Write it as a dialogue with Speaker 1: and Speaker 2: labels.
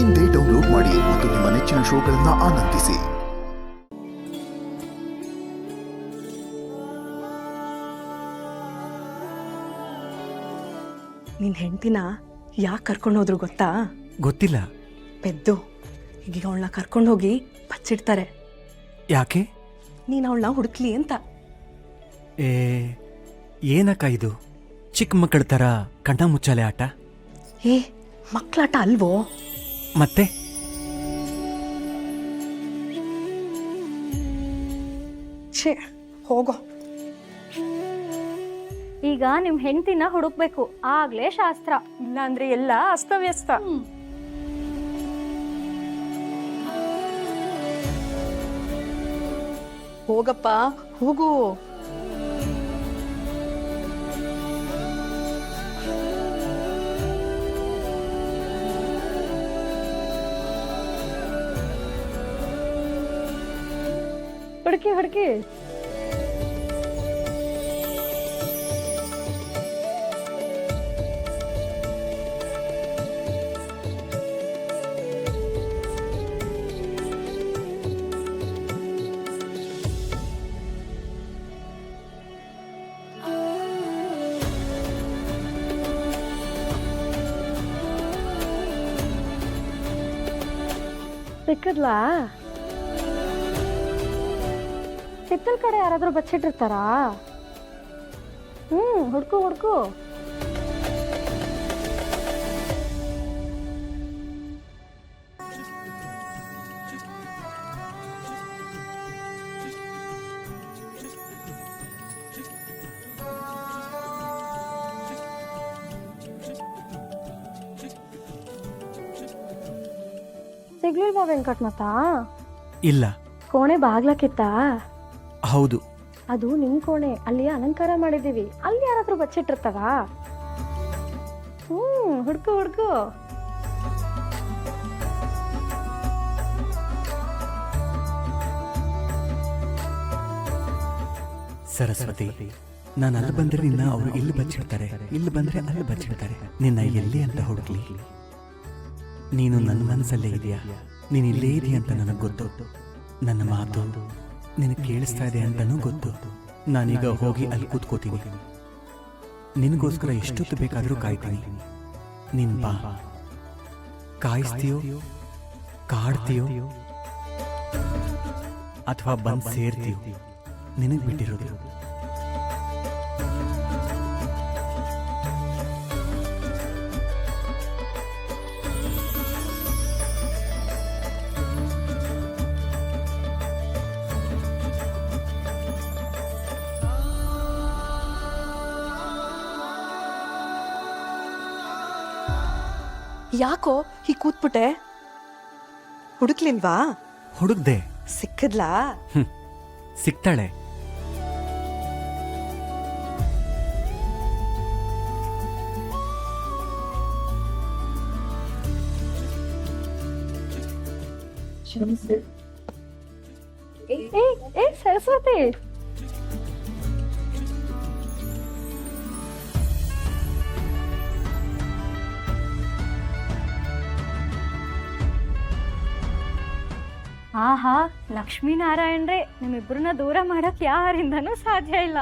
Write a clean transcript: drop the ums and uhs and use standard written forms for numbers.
Speaker 1: ಇಂದೇ ಡೌನ್ಲೋಡ್ ಮಾಡಿ ಮತ್ತು ನಿಮ್ಮ ನೆಚ್ಚಿನ ಶೋಗಳನ್ನು ಆನಂದಿಸಿ.
Speaker 2: ನಿನ್ ಹೆಂಡತಿನ ಯಾಕೆ ಕರ್ಕೊಂಡು ಹೋದ್ರು ಗೊತ್ತಾ?
Speaker 3: ಗೊತ್ತಿಲ್ಲ.
Speaker 2: ಪೆದ್ದು ಈಗ ಅವಳನ್ನ ಕರ್ಕೊಂಡು ಹೋಗಿ ಬಚ್ಚಿಡ್ತಾರೆ.
Speaker 3: ಯಾಕೆ?
Speaker 2: ನೀನು ಅವಳನ್ನ ಹುಡುಕ್ಲಿ ಅಂತ.
Speaker 3: ಏನಕ್ಕ ಇದು? ಚಿಕ್ಕ ಮಕ್ಕಳ ಥರ ಕಣ್ಣ ಮುಚ್ಚಾಲೆ ಆಟ?
Speaker 2: ಮಕ್ಕಳಾಟ ಅಲ್ವೋ?
Speaker 3: ಮತ್ತೆ
Speaker 2: ಛೇ, ಹೋಗೋ.
Speaker 4: ಈಗ ನಿಮ್ ಹೆಂಡತಿನ ಹುಡುಕ್ಬೇಕು, ಆಗ್ಲೇ ಶಾಸ್ತ್ರ.
Speaker 2: ಇಲ್ಲ ಅಂದ್ರೆ ಎಲ್ಲ ಅಸ್ತವ್ಯಸ್ತ. ಹೋಗಪ್ಪ, ಹೋಗು.
Speaker 4: ಹುಡುಕಿ ಹುಡುಕಿ. ಸಿಕ್ಕದ್ಲಾ? ಹಿತ್ತಲ್ ಕಡೆ ಯಾರಾದ್ರೂ ಬಚ್ಚಿಟ್ಟಿರ್ತಾರಾ? ಹುಡ್ಕು ಹುಡ್ಕು. ಸಿಗ್ಲಿಲ್ವಾ ವೆಂಕಟ್ನಾಥ?
Speaker 3: ಇಲ್ಲ.
Speaker 4: ಕೋಣೆ ಬಾಗ್ಲಕ್ಕಿತ್ತಾ?
Speaker 3: ಹೌದು.
Speaker 4: ಅದು ನಿಮ್ ಕೋಣೆ, ಅಲ್ಲಿ ಅಲಂಕಾರ ಮಾಡಿದೀವಿ. ಅಲ್ಲಿ ಯಾರಾದ್ರೂ ಬಚ್ಚಿಟ್ಟಿರ್ತಾರ? ಹುಡ್ಕು ಹುಡ್ಕು.
Speaker 3: ಸರಸ್ವತಿ, ನಾನು ಅಲ್ಲಿ ಬಂದ್ರೆ ನಿನ್ನ ಅವರು ಇಲ್ಲಿ ಬಚ್ಚಿಡ್ತಾರೆ, ಇಲ್ಲಿ ಬಂದ್ರೆ ಅಲ್ಲಿ ಬಚ್ಚಿಡ್ತಾರೆ. ನಿನ್ನ ಎಲ್ಲಿ ಅಂತ ಹುಡುಕ್ಲಿ? ನೀನು ನನ್ನ ಮನಸ್ಸಲ್ಲೇ ಇದೆಯಾ? ನೀನು ಇಲ್ಲೇ ಇದೆಯಾ ಅಂತ ನನಗೆ ಗೊತ್ತು. ನನ್ನ ಮಾತು ನಿನಗೆ ಕೇಳಿಸ್ತಾ ಇದೆ ಅಂತನೂ ಗೊತ್ತು. ನಾನೀಗ ಹೋಗಿ ಅಲ್ಲಿ ಕೂತ್ಕೋತೀನಿ. ನಿನಗೋಸ್ಕರ ಎಷ್ಟೊತ್ತು ಬೇಕಾದರೂ ಕಾಯ್ತೀನಿ. ನಿನ್ ಬಾ. ಕಾಯಿಸ್ತೀಯೋ, ಕಾಡ್ತೀಯೋ, ಅಥವಾ ಬಂದು ಸೇರ್ತೀಯೋ, ನಿನಗೆ ಬಿಟ್ಟಿರೋದು.
Speaker 2: ಯಾಕೋ ಹೀಗೆ ಕೂತ್ಬಿಟ್ಟೆ? ಹುಡುಕ್ಲಿಲ್ವಾ?
Speaker 3: ಹುಡುಕ್ದೆ.
Speaker 2: ಸಿಕ್ಕದ್ಲಾ?
Speaker 3: ಸಿಗ್ತಾಳೆ.
Speaker 4: ಸರಸ್ವತಿ, ಆಹಾ, ಲಕ್ಷ್ಮೀನಾರಾಯಣ್ರೆ, ನಿಮ್ಮಿಬ್ರನ್ನ ದೂರ ಮಾಡಕ್ ಯಾರಿಂದನೂ ಸಾಧ್ಯ ಇಲ್ಲ.